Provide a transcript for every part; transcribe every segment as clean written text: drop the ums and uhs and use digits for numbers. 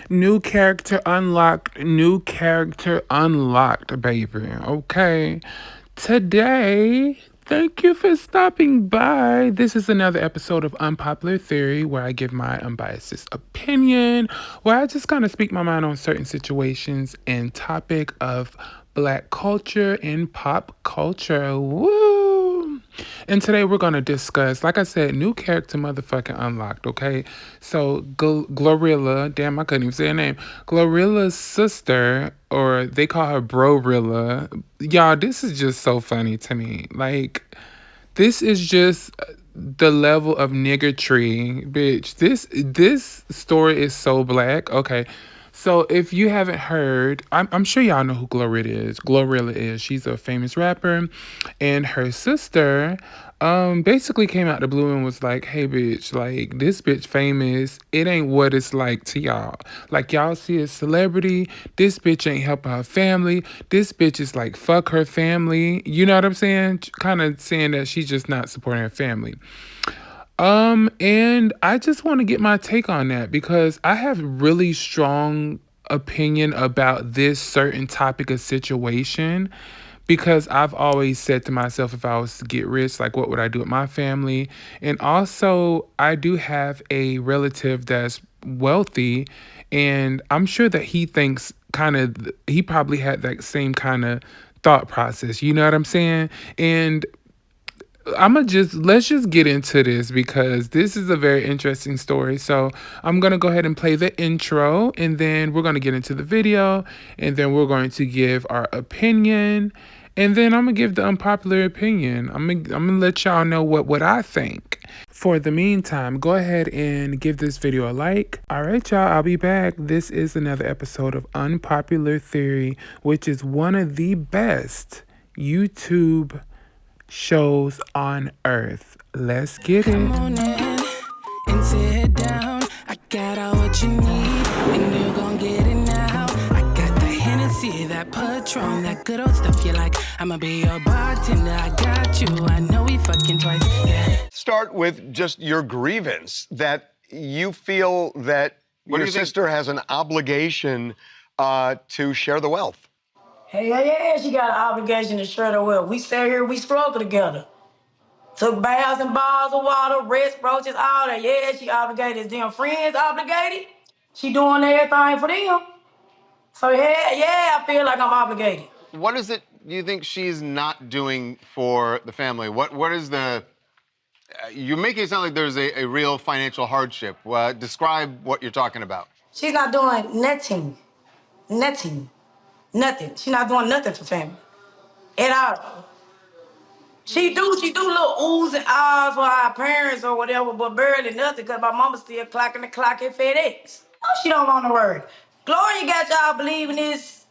New character unlocked, baby. Okay. Today, thank you for stopping by. This is another episode of Unpopular Theory where I give my unbiased opinion, where I just kind of speak my mind on certain situations and topic of black culture and pop culture. Woo! And today we're going to discuss, like I said, new character motherfucking unlocked, okay? So, Glorilla, damn, I couldn't even say her name. Glorilla's sister, or they call her Brorilla. Y'all, this is just so funny to me. Like, this is just the level of niggertree, bitch. This story is so black. Okay. So if you haven't heard, I'm sure y'all know who Glorilla is. Glorilla is. She's a famous rapper, and her sister, basically came out the blue and was like, "Hey, bitch, like this bitch famous. It ain't what it's like to y'all. Like y'all see a celebrity. This bitch ain't helping her family. This bitch is like fuck her family. You know what I'm saying? Kind of saying that she's just not supporting her family." And I just want to get my take on that because I have really strong opinion about this certain topic of situation because I've always said to myself if I was to get rich, like what would I do with my family? And also I do have a relative that's wealthy and I'm sure that he thinks he probably had that same kind of thought process. You know what I'm saying? And let's just get into this because this is a very interesting story. So I'm gonna go ahead and play the intro and then we're gonna get into the video and then we're going to give our opinion and then I'm gonna give the unpopular opinion. I'm gonna let y'all know what I think. For the meantime, go ahead and give this video a like. All right, y'all, I'll be back. This is another episode of Unpopular Theory, which is one of the best YouTube shows on earth. Let's get it. Come on in and sit down. I got all what you need, and you're gonna get it now. I got the Hennessy, that Patron, that good old stuff you like. I'ma be your bartender. I got you. I know we fucking twice. Yeah. Start with just your grievance that you feel that your sister has an obligation to share the wealth. Hey, yeah, she got an obligation to share the wealth. We sat here, we struggle together. Took baths and bottles of water, rest roaches, all that. Yeah, she obligated. Is them friends obligated? She doing everything for them. So yeah, I feel like I'm obligated. What is it you think she's not doing for the family? What is the... you're making it sound like there's a real financial hardship. Describe what you're talking about. She's not doing nothing. Nothing. Nothing. She's not doing nothing for family. At all. She do little oohs and ahs for our parents or whatever, but barely nothing because my mama still clocking the clock at FedEx. No, she don't want to work. Gloria got y'all believing this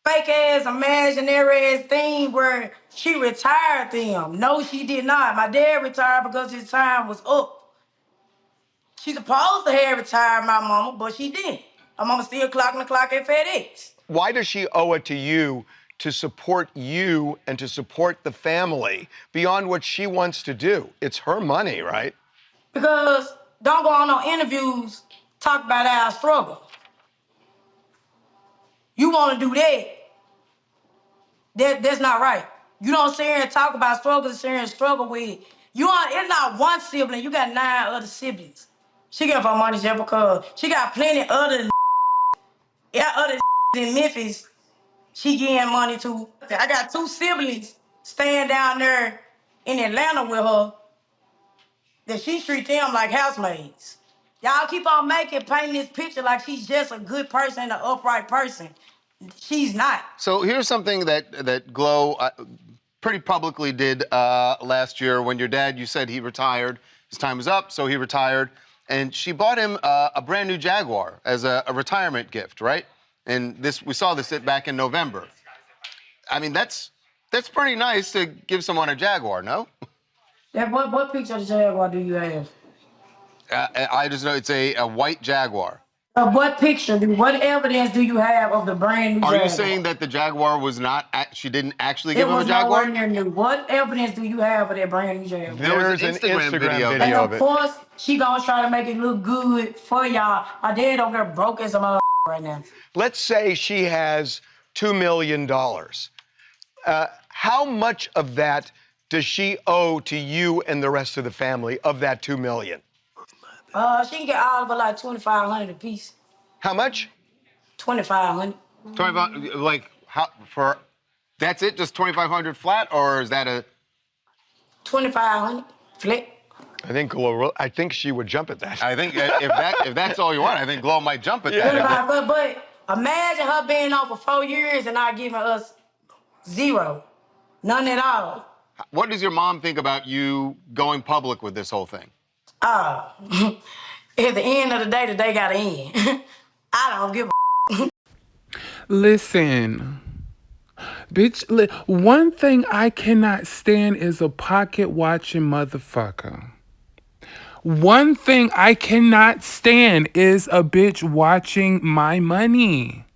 fake ass, imaginary ass thing where she retired them. No, she did not. My dad retired because his time was up. She supposed to have retired my mama, but she didn't. My mama still clocking the clock at FedEx. Why does she owe it to you to support you and to support the family beyond what she wants to do? It's her money, right? Because don't go on no interviews, talk about our struggle. You want to do that's not right. You don't sit here and talk about struggles, sit here and struggle with. It's not one sibling, you got 9 other siblings. She get her money just because she got plenty other in Memphis she getting money to. I got 2 siblings staying down there in Atlanta with her that she treat them like housemaids. Y'all keep on painting this picture like she's just a good person, an upright person. She's not. So here's something that Glow pretty publicly did last year when your dad, you said he retired. His time was up, so he retired. And she bought him a brand new Jaguar as a retirement gift, right? And we saw this back in November. I mean, that's pretty nice to give someone a Jaguar, no? What picture of the Jaguar do you have? I just know it's a white Jaguar. What picture? What evidence do you have of the brand new Are you Jaguar? saying that the Jaguar was not? She didn't actually It give him a was nowhere Jaguar? near new. What evidence do you have of that brand new Jaguar? There was an There's an Instagram Instagram video of And that. video of of it. course, she gonna try to make it look good for y'all. My dad over there broke as a mother right now. Let's say she has $2 million. How much of that does she owe to you and the rest of the family of that 2 million? She can get all of it like 2,500 a piece. How much? 2,500. 25, like how for? That's it, just 2,500 flat, or is that a? 2,500 flick. I think she would jump at that. I think if that's all you want, I think Glow might jump at that. 25, but imagine her being off for 4 years and not giving us zero, none at all. What does your mom think about you going public with this whole thing? Uh, at the end of the day gotta end. I don't give a. Listen, bitch, one thing I cannot stand is a pocket watching motherfucker. One thing I cannot stand is a bitch watching my money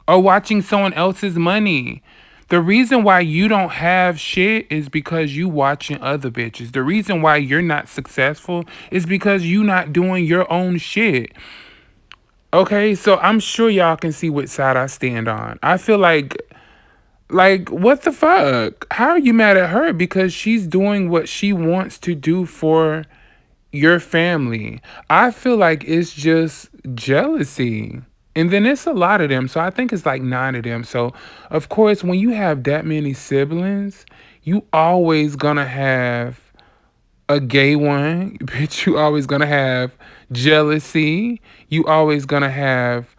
or watching someone else's money. The reason why you don't have shit is because you watching other bitches. The reason why you're not successful is because you not doing your own shit. Okay, so I'm sure y'all can see what side I stand on. I feel like what the fuck? How are you mad at her because she's doing what she wants to do for your family? I feel like it's just jealousy. And then it's a lot of them. So I think it's like 9 of them. So of course, when you have that many siblings, you always gonna have a gay one. Bitch, you always gonna have jealousy. You always gonna have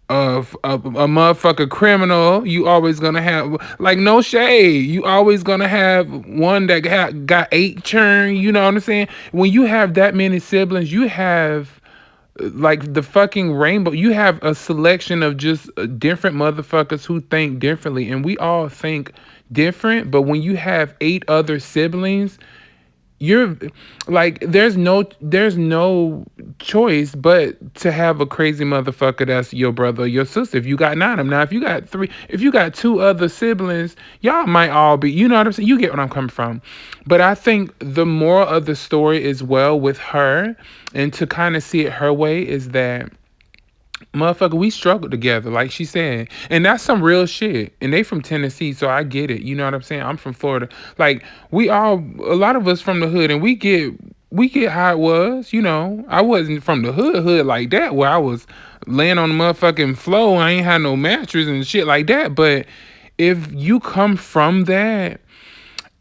a motherfucker criminal. You always gonna have like no shade. You always gonna have one that got 8 churn. You know what I'm saying? When you have that many siblings, you have like the fucking rainbow. You have a selection of just different motherfuckers who think differently, and we all think different. But when you have 8 other siblings, you're like there's no choice but to have a crazy motherfucker that's your brother or your sister if you got 9 of them. Now if you got 2 other siblings, y'all might all be, you know what I'm saying, you get what I'm coming from. But I think the moral of the story is, well, with her, and to kind of see it her way, is that motherfucker, we struggled together, like she said. And that's some real shit. And they from Tennessee, so I get it. You know what I'm saying? I'm from Florida. Like, a lot of us from the hood, and we get how it was, you know. I wasn't from the hood like that, where I was laying on the motherfucking floor. I ain't had no mattress and shit like that. But if you come from that,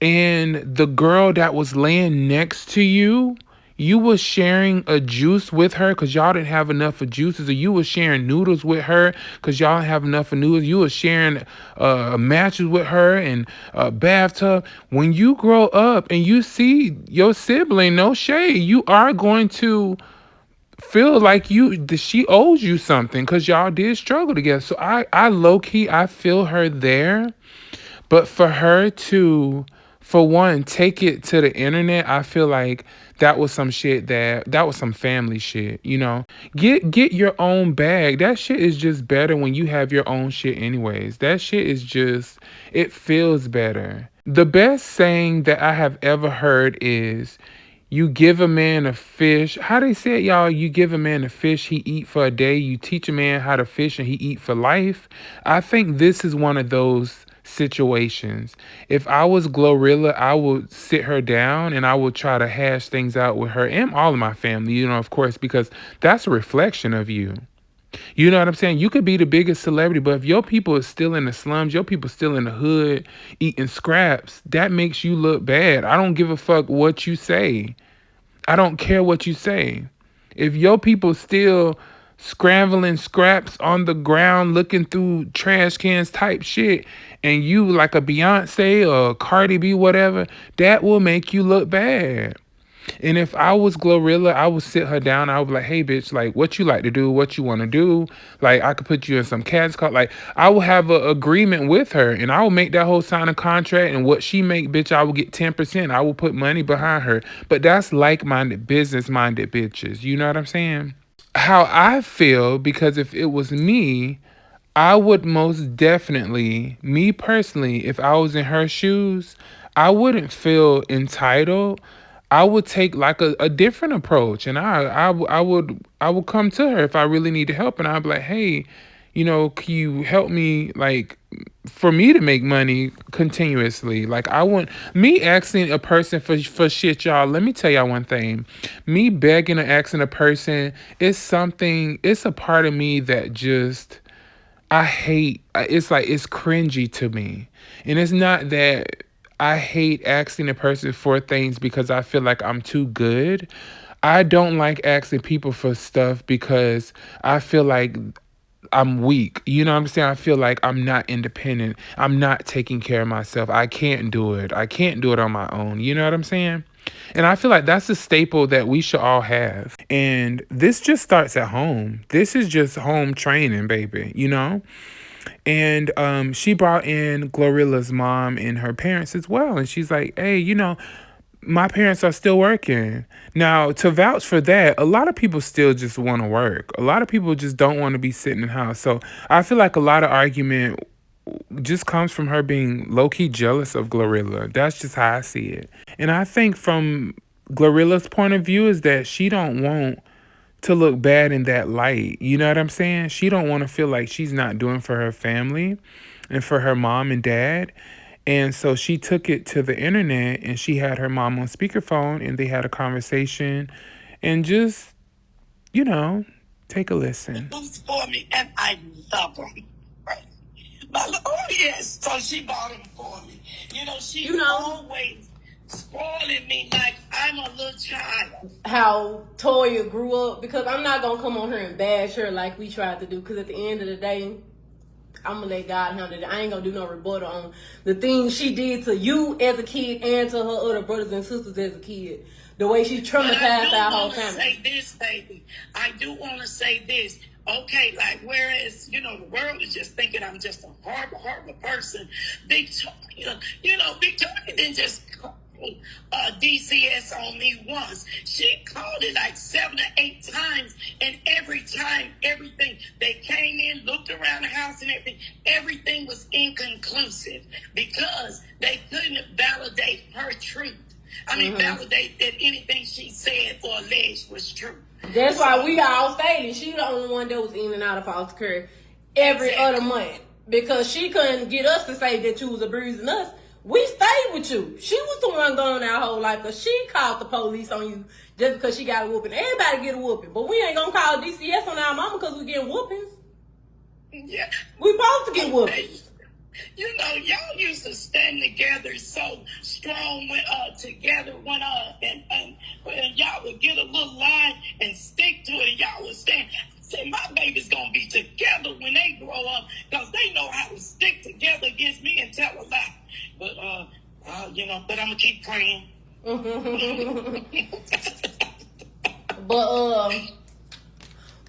and the girl that was laying next to you, you was sharing a juice with her because y'all didn't have enough of juices, or you was sharing noodles with her because y'all didn't have enough of noodles. You was sharing matches with her and a bathtub. When you grow up and you see your sibling, no shade, you are going to feel like she owes you something because y'all did struggle together. So I low key, I feel her there. But for her to, for one, take it to the internet, I feel like that was some shit, that was some family shit, you know? Get your own bag. That shit is just better when you have your own shit anyways. That shit is just, it feels better. The best saying that I have ever heard is, you give a man a fish. How they said, y'all, you give a man a fish, he eat for a day. You teach a man how to fish and he eat for life. I think this is one of those situations. If I was Glorilla, I would sit her down and I would try to hash things out with her and all of my family, you know, of course, because that's a reflection of you. You know what I'm saying? You could be the biggest celebrity, but if your people is still in the slums, your people still in the hood eating scraps, that makes you look bad. I don't give a fuck what you say. I don't care what you say. If your people still scrambling scraps on the ground, looking through trash cans type shit, and you like a Beyonce or a Cardi B, whatever, that will make you look bad. And if I was Glorilla, I would sit her down. I would be like, hey, bitch, like, what you like to do, what you want to do. Like, I could put you in some cat's call. Like, I will have an agreement with her, and I will make that whole sign a contract. And what she make, bitch, I will get 10%. I will put money behind her. But that's like-minded, business-minded bitches. You know what I'm saying? how I feel, because if it was me, I would most definitely, me personally, if I was in her shoes, I wouldn't feel entitled. I would take like a different approach, and I would come to her if I really needed help, and I'd be like, hey, can you help me, like, for me to make money continuously? Like, I want me asking a person for shit, y'all. Let me tell y'all one thing. Me begging or asking a person is something. It's a part of me that just I hate. It's like it's cringy to me, and it's not that I hate asking a person for things because I feel like I'm too good. I don't like asking people for stuff because I feel like I'm weak. You know what I'm saying? I feel like I'm not independent. I'm not taking care of myself. I can't do it. I can't do it on my own. You know what I'm saying? And I feel like that's a staple that we should all have. And this just starts at home. This is just home training, baby. And she brought in Glorilla's mom and her parents as well. And she's like, hey, my parents are still working. Now, to vouch for that, a lot of people still just want to work. A lot of people just don't want to be sitting in the house. So I feel like a lot of argument just comes from her being low-key jealous of Glorilla. That's just how I see it. And I think from Glorilla's point of view is that she don't want to look bad in that light. You know what I'm saying? She don't want to feel like she's not doing for her family and for her mom and dad. And so she took it to the internet and she had her mom on speakerphone and they had a conversation and just, take a listen. Who's for me, and I love him. Right? Oh yes, so she bought him for me. She's always spoiling me like I'm a little child. How Toya grew up, because I'm not gonna come on her and bash her like we tried to do, because at the end of the day, I'm gonna let God handle it. I ain't gonna do no rebuttal on the things she did to you as a kid and to her other brothers and sisters as a kid. The way she traumatized our whole family. I do want to say this, baby. I do want to say this. Okay, like, whereas, the world is just thinking I'm just a horrible, horrible person. Victoria, Victoria didn't just call DCS on me once. She called it like 7 or 8 times, and every time, everything, they came in, looked around the house and everything was inconclusive because they couldn't validate her truth. Validate that anything she said or alleged was true. That's why we all stayed. She the only one that was in and out of foster care every other month, because she couldn't get us to say that you was abusing us. We stayed with you. She was the one going our whole life, because she called the police on you just because she got a whooping. Everybody get a whooping, but we ain't gonna call DCS on our mama because we getting whoopings. Yeah, we supposed to get whoopings. Y'all used to stand together so strong together and y'all would get a little line and stick to it, and y'all would stand. Say, my baby's gonna be together when they grow up, because they know how to stick together against me and tell a lie. But but I'm gonna keep praying. But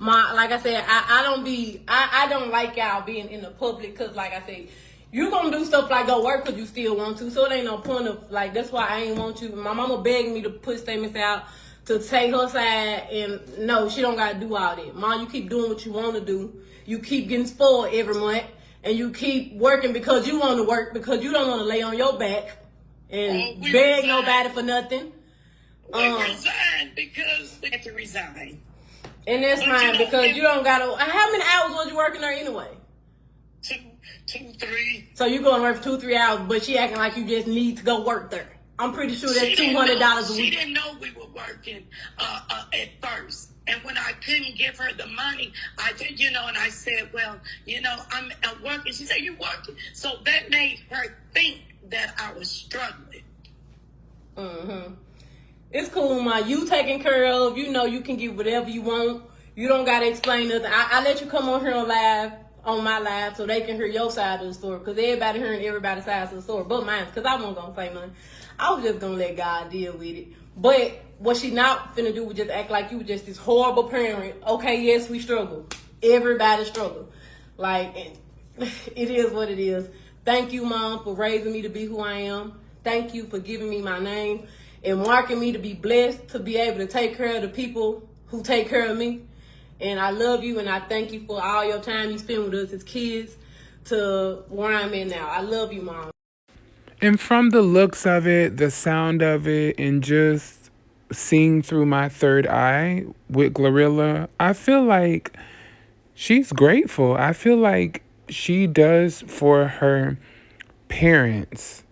like I said, I don't like y'all being in the public, because like I said, you gonna do stuff like go work because you still want to, so it ain't no point of, like, that's why I ain't want you. My mama begged me to put statements out to take her side, and no, she don't gotta do all that. Mom, you keep doing what you want to do. You keep getting spoiled every month, and you keep working because you want to work, because you don't want to lay on your back and beg nobody for nothing. We resigned because we had to resign. And that's fine, because you don't gotta. How many hours was you working there anyway? 2, 3. So you going to work for 2-3 hours, but she acting like you just need to go work there. I'm pretty sure that's $200 a week. She didn't know we were working at first. And when I couldn't give her the money, I did, and I said, well, I'm working. She said, you working? So that made her think that I was struggling. It's cool, Ma. You taken care of. You can get whatever you want. You don't got to explain nothing. I let you come on here on my live, so they can hear your side of the story, because everybody hearing everybody's side of the story but mine, because I wasn't gonna say nothing. I was just gonna let God deal with it. But what she not finna do was just act like you were just this horrible parent. Okay, yes, we struggle. Everybody struggle. Like, it is what it is. Thank you, Mom, for raising me to be who I am. Thank you for giving me my name and marking me to be blessed to be able to take care of the people who take care of me. And I love you, and I thank you for all your time you spend with us as kids to where I'm in now. I love you, Mom. And from the looks of it, the sound of it, and just seeing through my third eye with Glorilla, I feel like she's grateful. I feel like she does for her parents.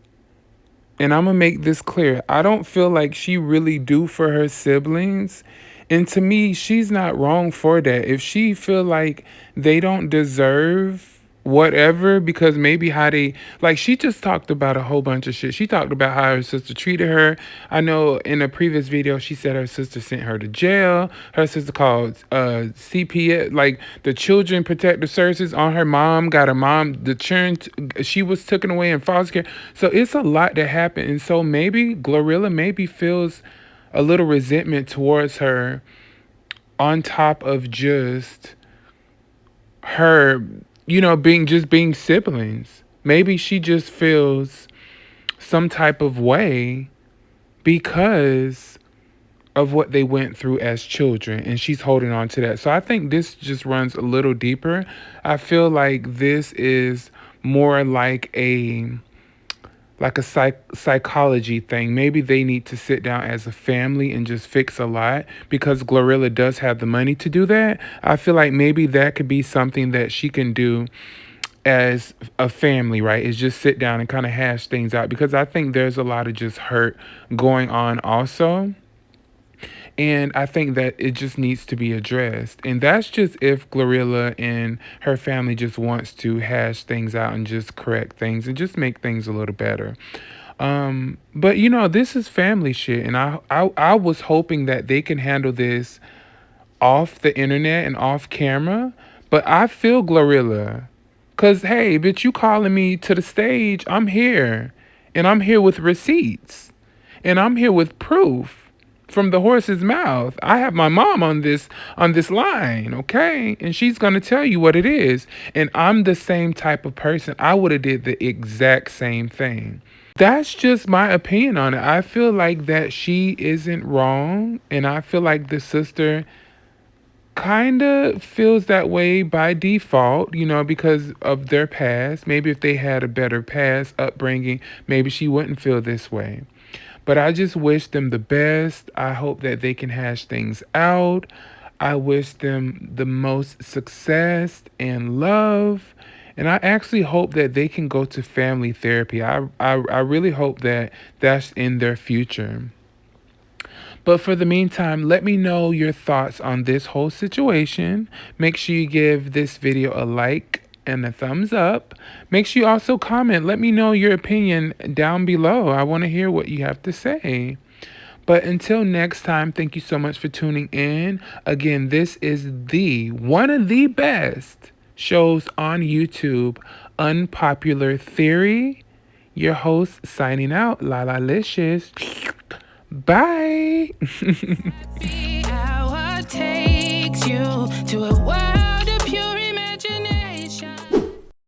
And I'm gonna make this clear. I don't feel like she really do for her siblings. And to me, she's not wrong for that. If she feel like they don't deserve whatever because maybe how they, like, she just talked about a whole bunch of shit. She talked about how her sister treated her. I know in a previous video she said her sister sent her to jail. Her sister called CPS, like the Children Protective Services, on her mom. Got her mom, the children, she was taken away in foster care. So it's a lot that happened. And so maybe Glorilla maybe feels a little resentment towards her, on top of just her, being siblings. Maybe she just feels some type of way because of what they went through as children, and she's holding on to that. So I think this just runs a little deeper. I feel like this is more like a psychology thing. Maybe they need to sit down as a family and just fix a lot, because Glorilla does have the money to do that. I feel like maybe that could be something that she can do as a family, right? Is just sit down and kind of hash things out, because I think there's a lot of just hurt going on also. And I think that it just needs to be addressed. And that's just if Glorilla and her family just wants to hash things out and just correct things and just make things a little better. But this is family shit, and I was hoping that they can handle this off the internet and off camera. But I feel Glorilla, cause hey, bitch, you calling me to the stage? I'm here, and I'm here with receipts, and I'm here with proof from the horse's mouth. I have my mom on this line, okay? And she's gonna tell you what it is. And I'm the same type of person. I would have did the exact same thing. That's just my opinion on it. I feel like that she isn't wrong, and I feel like the sister kind of feels that way by default, because of their past. Maybe if they had a better past upbringing, maybe she wouldn't feel this way. But I just wish them the best. I hope that they can hash things out. I wish them the most success and love. And I actually hope that they can go to family therapy. I really hope that that's in their future. But for the meantime, let me know your thoughts on this whole situation. Make sure you give this video a like and a thumbs up. Make sure you also comment. Let me know your opinion down below. I want to hear what you have to say. But until next time, thank you so much for tuning in. Again, this is one of the best shows on YouTube, Unpopular Theory. Your host signing out, Lala Licious. Bye. See how it takes you to a